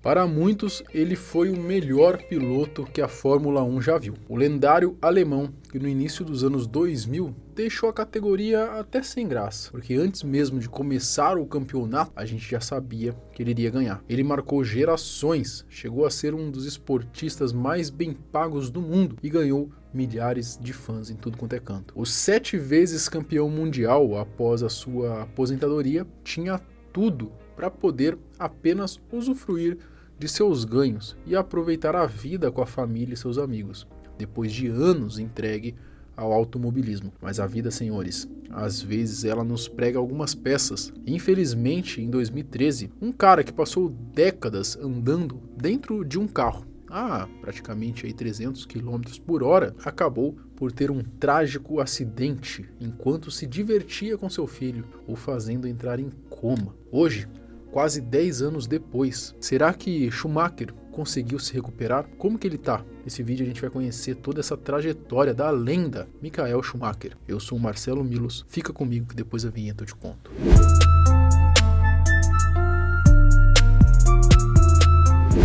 Para muitos, ele foi o melhor piloto que a Fórmula 1 já viu. O lendário alemão, que no início dos anos 2000 deixou a categoria até sem graça, porque antes mesmo de começar o campeonato, a gente já sabia que ele iria ganhar. Ele marcou gerações, chegou a ser um dos esportistas mais bem pagos do mundo e ganhou milhares de fãs em tudo quanto é canto. O 7 vezes campeão mundial após a sua aposentadoria tinha tudo para poder apenas usufruir de seus ganhos e aproveitar a vida com a família e seus amigos, depois de anos entregue ao automobilismo. Mas a vida, senhores, às vezes ela nos prega algumas peças. Infelizmente, em 2013, um cara que passou décadas andando dentro de um carro a praticamente 300 km por hora, acabou por ter um trágico acidente enquanto se divertia com seu filho, o fazendo entrar em coma. Hoje, quase 10 anos depois, será que Schumacher conseguiu se recuperar? Como que ele tá? Nesse vídeo a gente vai conhecer toda essa trajetória da lenda Michael Schumacher. Eu sou o Marcelo Milos, fica comigo que depois da vinheta eu te conto.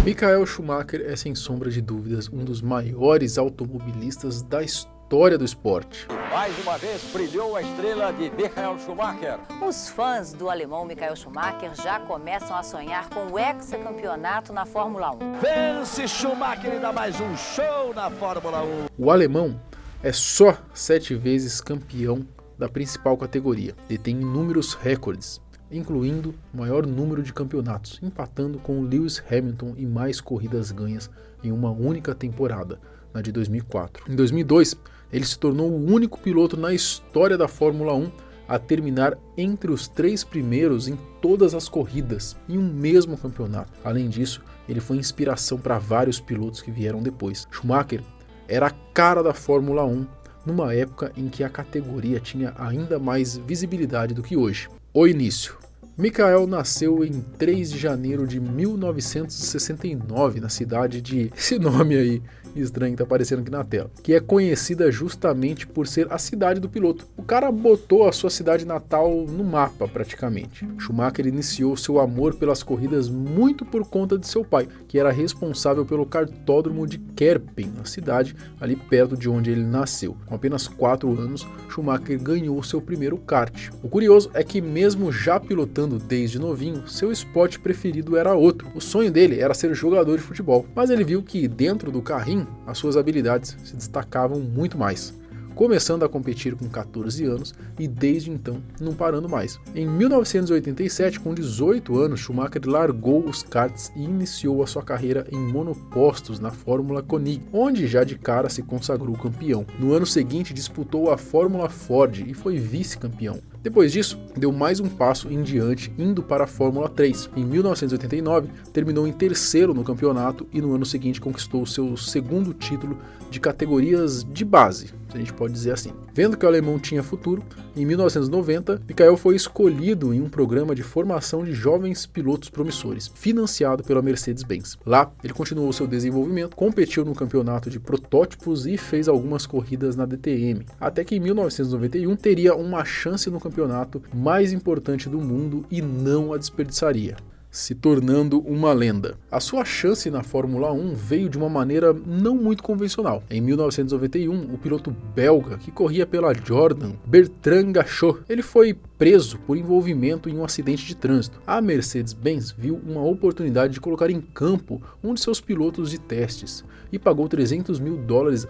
Michael Schumacher é, sem sombra de dúvidas, um dos maiores automobilistas da história do esporte. Mais uma vez brilhou a estrela de Michael Schumacher. Os fãs do alemão Michael Schumacher já começam a sonhar com o hexacampeonato na Fórmula 1. Vence Schumacher e dá mais um show na Fórmula 1. O alemão é só 7 vezes campeão da principal categoria. Detém inúmeros recordes, incluindo o maior número de campeonatos, empatando com Lewis Hamilton em mais corridas ganhas em uma única temporada, na de 2004. Em 2002, ele se tornou o único piloto na história da Fórmula 1 a terminar entre os 3 primeiros em todas as corridas, em um mesmo campeonato. Além disso, ele foi inspiração para vários pilotos que vieram depois. Schumacher era a cara da Fórmula 1 numa época em que a categoria tinha ainda mais visibilidade do que hoje. O início. Michael nasceu em 3 de janeiro de 1969 na cidade de... esse nome aí estranho que tá aparecendo aqui na tela, que é conhecida justamente por ser a cidade do piloto. O cara botou a sua cidade natal no mapa praticamente. Schumacher iniciou seu amor pelas corridas muito por conta de seu pai, que era responsável pelo kartódromo de Kerpen, na cidade ali perto de onde ele nasceu. Com apenas 4 anos, Schumacher ganhou seu primeiro kart. O curioso é que mesmo já pilotando desde novinho, seu esporte preferido era outro. O sonho dele era ser jogador de futebol, mas ele viu que dentro do carrinho as suas habilidades se destacavam muito mais, começando a competir com 14 anos e desde então não parando mais. Em 1987, com 18 anos, Schumacher largou os karts e iniciou a sua carreira em monopostos na Fórmula Koenig, onde já de cara se consagrou campeão. No ano seguinte, disputou a Fórmula Ford e foi vice-campeão. Depois disso, deu mais um passo em diante, indo para a Fórmula 3. Em 1989, terminou em terceiro no campeonato e no ano seguinte conquistou seu segundo título de categorias de base, se a gente pode dizer assim. Vendo que o alemão tinha futuro, em 1990, Michael foi escolhido em um programa de formação de jovens pilotos promissores, financiado pela Mercedes-Benz. Lá, ele continuou seu desenvolvimento, competiu no campeonato de protótipos e fez algumas corridas na DTM, até que em 1991 teria uma chance no campeonato mais importante do mundo e não a desperdiçaria, se tornando uma lenda. A sua chance na Fórmula 1 veio de uma maneira não muito convencional. Em 1991, o piloto belga que corria pela Jordan, Bertrand Gachot, ele foi preso por envolvimento em um acidente de trânsito. A Mercedes-Benz viu uma oportunidade de colocar em campo um de seus pilotos de testes e pagou $300 mil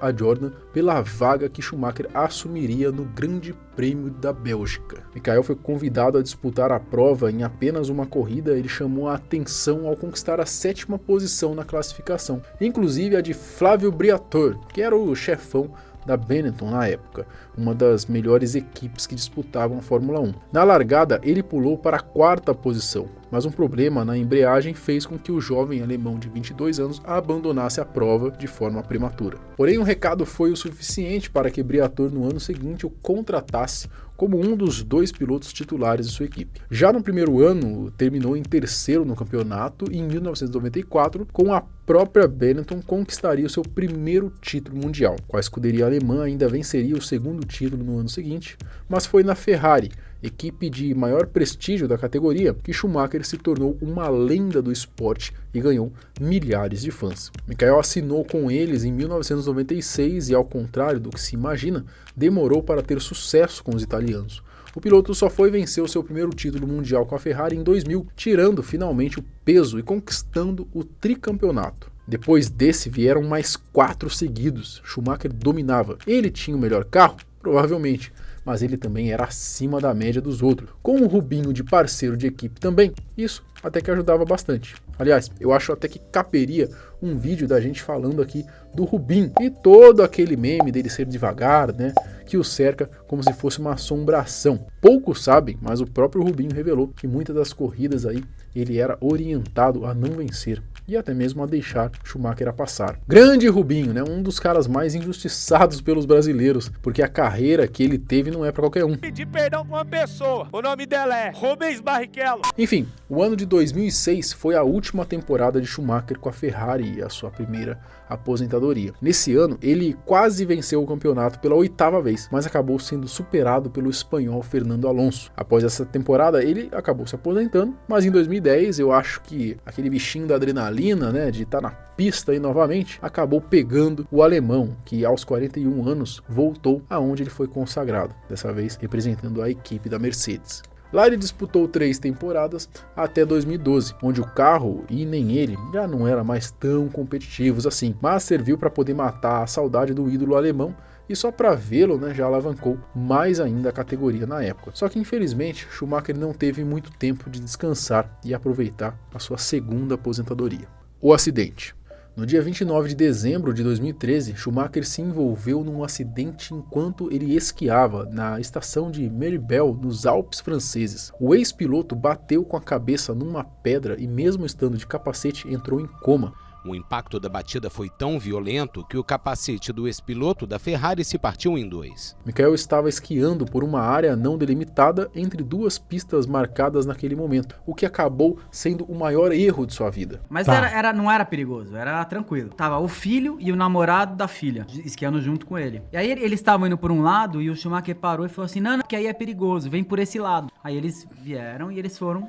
a Jordan pela vaga que Schumacher assumiria no Grande Prêmio da Bélgica. Michael foi convidado a disputar a prova em apenas uma corrida. Ele chamou a atenção ao conquistar a 7ª posição na classificação, inclusive a de Flavio Briatore, que era o chefão da Benetton na época, uma das melhores equipes que disputavam a Fórmula 1. Na largada, ele pulou para a 4ª posição, mas um problema na embreagem fez com que o jovem alemão de 22 anos abandonasse a prova de forma prematura. Porém, um recado foi o suficiente para que Briatore no ano seguinte o contratasse como um dos 2 pilotos titulares de sua equipe. Já no primeiro ano, terminou em terceiro no campeonato e em 1994, com a própria Benetton, conquistaria o seu primeiro título mundial. Com a escuderia alemã ainda venceria o segundo título no ano seguinte, mas foi na Ferrari equipe de maior prestígio da categoria, que Schumacher se tornou uma lenda do esporte e ganhou milhares de fãs. Michael assinou com eles em 1996 e, ao contrário do que se imagina, demorou para ter sucesso com os italianos. O piloto só foi vencer o seu primeiro título mundial com a Ferrari em 2000, tirando finalmente o peso e conquistando o tricampeonato. Depois desse vieram mais 4 seguidos. Schumacher dominava. Ele tinha o melhor carro? Provavelmente, mas ele também era acima da média dos outros. Com o Rubinho de parceiro de equipe também, isso até que ajudava bastante. Aliás, eu acho até que caberia um vídeo da gente falando aqui do Rubinho e todo aquele meme dele ser devagar, né, que o cerca como se fosse uma assombração. Poucos sabem, mas o próprio Rubinho revelou que muitas das corridas aí ele era orientado a não vencer e até mesmo a deixar Schumacher a passar. Grande Rubinho, né? Um dos caras mais injustiçados pelos brasileiros, porque a carreira que ele teve não é para qualquer um. Pedir perdão pra uma pessoa, o nome dela é Rubens Barrichello. Enfim, o ano de 2006 foi a última temporada de Schumacher com a Ferrari e a sua primeira aposentadoria. Nesse ano, ele quase venceu o campeonato pela 8ª vez, mas acabou sendo superado pelo espanhol Fernando Alonso. Após essa temporada, ele acabou se aposentando, mas em 2010, eu acho que aquele bichinho da adrenalina, né, de estar na pista aí novamente, acabou pegando o alemão, que aos 41 anos voltou aonde ele foi consagrado, dessa vez representando a equipe da Mercedes. Lá ele disputou 3 temporadas até 2012, onde o carro e nem ele já não eram mais tão competitivos assim, mas serviu para poder matar a saudade do ídolo alemão e só para vê-lo, né, já alavancou mais ainda a categoria na época. Só que infelizmente Schumacher não teve muito tempo de descansar e aproveitar a sua segunda aposentadoria. O acidente. No dia 29 de dezembro de 2013, Schumacher se envolveu num acidente enquanto ele esquiava na estação de Méribel, nos Alpes franceses. O ex-piloto bateu com a cabeça numa pedra e, mesmo estando de capacete, entrou em coma. O impacto da batida foi tão violento que o capacete do ex-piloto da Ferrari se partiu em 2. Michael estava esquiando por uma área não delimitada entre 2 pistas marcadas naquele momento, o que acabou sendo o maior erro de sua vida. Mas não era perigoso, era tranquilo. Tava o filho e o namorado da filha esquiando junto com ele. E aí eles estavam indo por um lado e o Schumacher parou e falou assim, não, que aí é perigoso, vem por esse lado. Aí eles vieram e eles foram.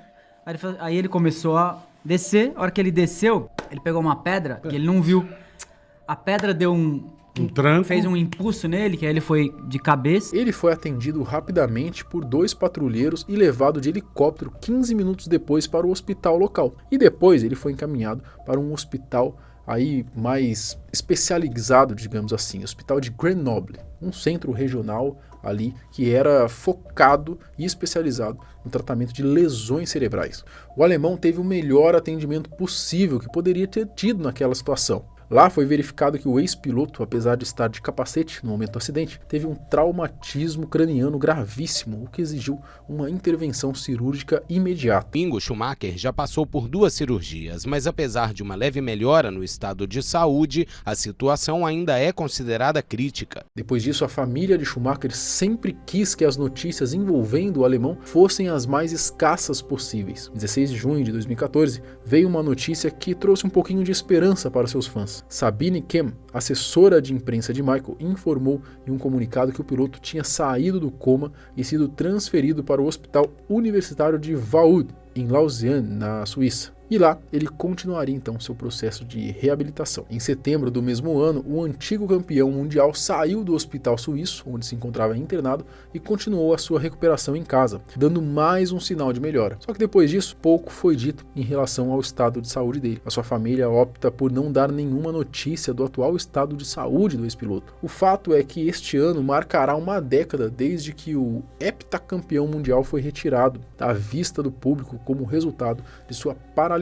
Aí ele começou a descer. A hora que ele desceu, ele pegou uma pedra e ele não viu. A pedra deu um tranco, fez um impulso nele, que aí ele foi de cabeça. Ele foi atendido rapidamente por 2 patrulheiros e levado de helicóptero 15 minutos depois para o hospital local. E depois ele foi encaminhado para um hospital aí mais especializado, digamos assim, o Hospital de Grenoble, um centro regional ali que era focado e especializado no tratamento de lesões cerebrais. O alemão teve o melhor atendimento possível que poderia ter tido naquela situação. Lá foi verificado que o ex-piloto, apesar de estar de capacete no momento do acidente, teve um traumatismo craniano gravíssimo, o que exigiu uma intervenção cirúrgica imediata. Bingo Schumacher já passou por 2 cirurgias, mas apesar de uma leve melhora no estado de saúde, a situação ainda é considerada crítica. Depois disso, a família de Schumacher sempre quis que as notícias envolvendo o alemão fossem as mais escassas possíveis. Em 16 de junho de 2014, veio uma notícia que trouxe um pouquinho de esperança para seus fãs. Sabine Kemm, assessora de imprensa de Michael, informou em um comunicado que o piloto tinha saído do coma e sido transferido para o Hospital Universitário de Vaud, em Lausanne, na Suíça. E lá ele continuaria então seu processo de reabilitação. Em setembro do mesmo ano, o antigo campeão mundial saiu do hospital suíço, onde se encontrava internado, e continuou a sua recuperação em casa, dando mais um sinal de melhora. Só que depois disso, pouco foi dito em relação ao estado de saúde dele. A sua família opta por não dar nenhuma notícia do atual estado de saúde do ex-piloto. O fato é que este ano marcará uma década desde que o heptacampeão mundial foi retirado da vista do público como resultado de sua paralisia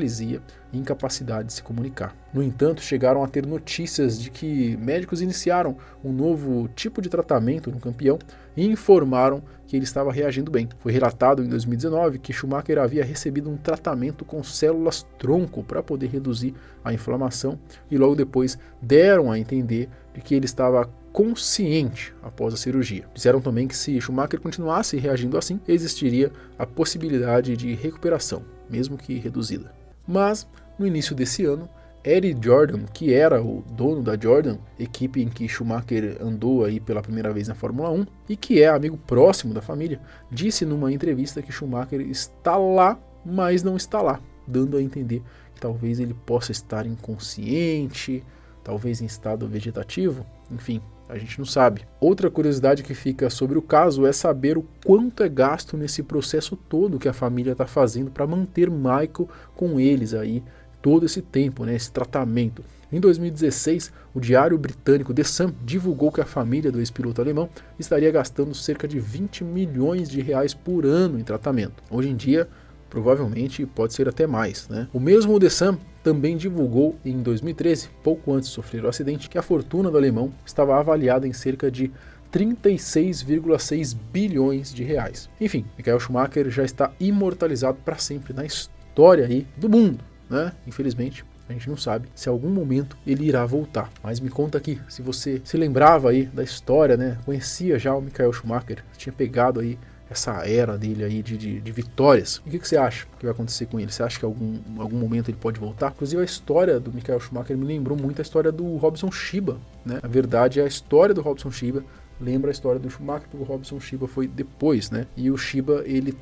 e incapacidade de se comunicar. No entanto, chegaram a ter notícias de que médicos iniciaram um novo tipo de tratamento no campeão e informaram que ele estava reagindo bem. Foi relatado em 2019 que Schumacher havia recebido um tratamento com células-tronco para poder reduzir a inflamação e logo depois deram a entender de que ele estava consciente após a cirurgia. Disseram também que se Schumacher continuasse reagindo assim, existiria a possibilidade de recuperação, mesmo que reduzida. Mas, no início desse ano, Eddie Jordan, que era o dono da Jordan, equipe em que Schumacher andou aí pela primeira vez na Fórmula 1 e que é amigo próximo da família, disse numa entrevista que Schumacher está lá, mas não está lá, dando a entender que talvez ele possa estar inconsciente, talvez em estado vegetativo, enfim, a gente não sabe. Outra curiosidade que fica sobre o caso é saber o quanto é gasto nesse processo todo que a família está fazendo para manter Michael com eles aí todo esse tempo, né, esse tratamento. Em 2016, o diário britânico The Sun divulgou que a família do ex-piloto alemão estaria gastando cerca de 20 milhões de reais por ano em tratamento. Hoje em dia, provavelmente pode ser até mais, né? O mesmo The Sun também divulgou em 2013, pouco antes de sofrer o acidente, que a fortuna do alemão estava avaliada em cerca de 36,6 bilhões de reais. Enfim, Michael Schumacher já está imortalizado para sempre na história aí do mundo, né? Infelizmente, a gente não sabe se em algum momento ele irá voltar. Mas me conta aqui, se você se lembrava aí da história, né? Conhecia já o Michael Schumacher, tinha pegado aí essa era dele aí de vitórias. E o que você acha que vai acontecer com ele? Você acha que em algum momento ele pode voltar? Inclusive a história do Michael Schumacher me lembrou muito a história do Robson Shiba, né? Na verdade, a história do Robson Shiba lembra a história do Schumacher, porque o Robson Shiba foi depois, né? E o Shiba, ele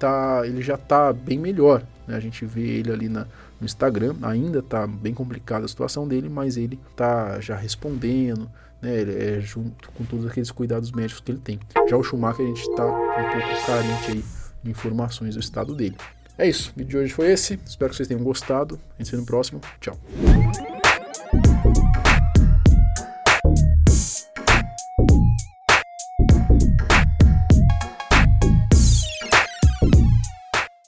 já tá bem melhor, né? A gente vê ele ali no Instagram, ainda tá bem complicada a situação dele, mas ele tá já respondendo, né? Ele junto com todos aqueles cuidados médicos que ele tem. Já o Schumacher, a gente tá um pouco carente aí de informações do estado dele. É isso, o vídeo de hoje foi esse, espero que vocês tenham gostado, a gente se vê no próximo, tchau.